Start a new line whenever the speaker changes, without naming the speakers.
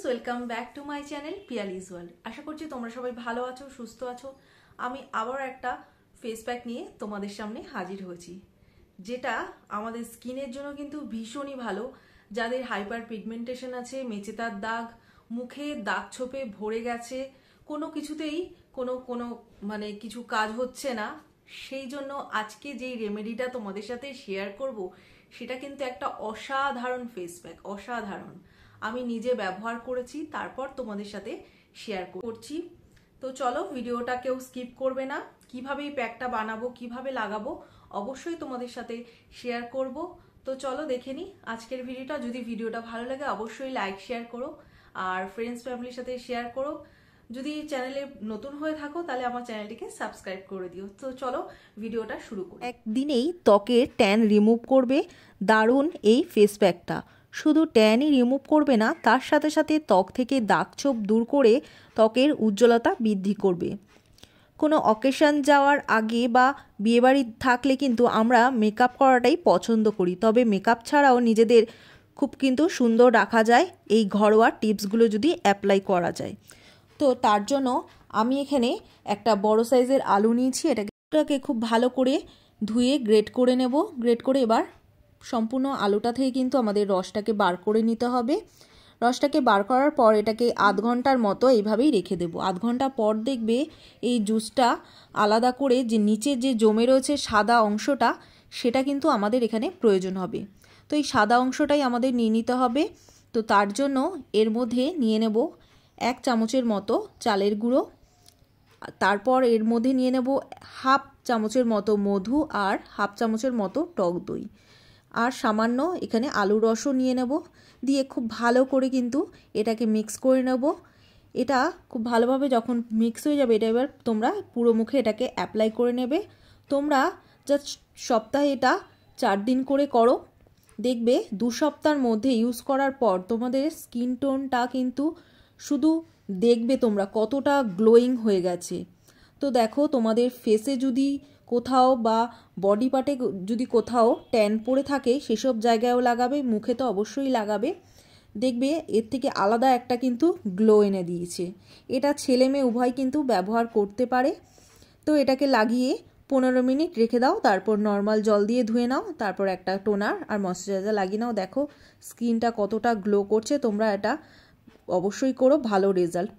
Welcome back to my channel Piyali's world. আশা করছি তোমরা সবাই ভালো আছো, সুস্থ আছো। আমি আবার একটা ফেস প্যাক নিয়ে তোমাদের সামনে হাজির হয়েছি, যেটা আমাদের স্কিনের জন্য কিন্তু ভীষণই ভালো। যাদের হাইপার পিগমেন্টেশন আছে, মেচেদার দাগ, মুখে দাগ ছোপে ভরে গেছে, কোনো কিছুতেই কোনো মানে কিছু কাজ হচ্ছে না, সেই জন্য আজকে যেই রেমেডিটা তোমাদের সাথে শেয়ার করব সেটা কিন্তু একটা অসাধারণ ফেস প্যাক, অসাধারণ। আমি নিজে ব্যবহার করেছি, তারপর তোমাদের সাথে শেয়ার করছি। তো চলো, ভিডিওটা কেউ স্কিপ করবে না। কিভাবে এই প্যাকটা বানাবো, কিভাবে লাগাবো, অবশ্যই তোমাদের সাথে শেয়ার করব। তো চলো দেখে নিই আজকের ভিডিওটা। যদি ভিডিওটা ভালো লাগে অবশ্যই লাইক শেয়ার করো, আর ফ্রেন্ডস ফ্যামিলির সাথে শেয়ার করো। যদি চ্যানেলে নতুন হয়ে থাকো তাহলে আমার চ্যানেলটিকে সাবস্ক্রাইব করে দিও। তো চলো ভিডিওটা শুরু করি।
একদিনেই ত্বকের ট্যান রিমুভ করবে দারুণ এই ফেস প্যাকটা। শুধু ট্যানই রিমুভ করবে না, তার সাথে সাথে ত্বক থেকে দাগছোপ দূর করে ত্বকের উজ্জ্বলতা বৃদ্ধি করবে। কোনো অকেশন যাওয়ার আগে বা বিয়েবাড়ি থাকলে কিন্তু আমরা মেকআপ করাটাই পছন্দ করি, তবে মেকআপ ছাড়াও নিজেদের খুব কিন্তু সুন্দর রাখা যায় এই ঘরোয়া টিপসগুলো যদি অ্যাপ্লাই করা যায়। তো তার জন্য আমি এখানে একটা বড় সাইজের আলু নিয়েছি। এটাকে খুব ভালো করে ধুয়ে গ্রেট করে নেব। গ্রেট করে এবার সম্পূর্ণ আলুটা থেকে কিন্তু আমাদের রসটাকে বার করে নিতে হবে। রসটাকে বার করার পর এটাকে আধ ঘন্টার মতো এইভাবেই রেখে দেবো। আধ ঘন্টা পর দেখবে এই জুসটা আলাদা করে যে নিচে যে জমে রয়েছে সাদা অংশটা, সেটা কিন্তু আমাদের এখানে প্রয়োজন হবে। তো এই সাদা অংশটাই আমাদের নিয়ে নিতে হবে। তো তার জন্য এর মধ্যে নিয়ে নেব 1 চামচের মতো চালের গুঁড়ো, তারপর এর মধ্যে নিয়ে নেব হাফ চামচের মতো মধু আর হাফ চামচের মতো টক দই, আর সামান্য এখানে আলুর রসও নিয়ে নেব। দিয়ে খুব ভালো করে কিন্তু এটাকে মিক্স করে নেব। এটা খুব ভালোভাবে যখন মিক্স হয়ে যাবে, এটা এবার তোমরা পুরো মুখে এটাকে অ্যাপ্লাই করে নেবে। তোমরা জাস্ট সপ্তাহে এটা 4 দিন করে করো, দেখবে 2 সপ্তাহের মধ্যে ইউজ করার পর তোমাদের স্কিন টোনটা কিন্তু শুধু দেখবে তোমরা কতটা গ্লোয়িং হয়ে গেছে। তো দেখো, তোমাদের ফেসে যদি কোথাও বা বডি পার্টে যদি কোথাও ট্যান পড়ে থাকে সেসব জায়গায়ও লাগাবে, মুখে তো অবশ্যই লাগাবে। দেখবে এর থেকে আলাদা একটা কিন্তু গ্লো এনে দিয়েছে। এটা ছেলে মেয়ে উভয় কিন্তু ব্যবহার করতে পারে। তো এটাকে লাগিয়ে 15 মিনিট রেখে দাও, তারপর নর্মাল জল দিয়ে ধুয়ে নাও, তারপর একটা টোনার আর ময়শ্চারাইজার লাগিয়ে নাও। দেখো স্কিনটা কতটা গ্লো করছে। তোমরা এটা অবশ্যই করো, ভালো রেজাল্ট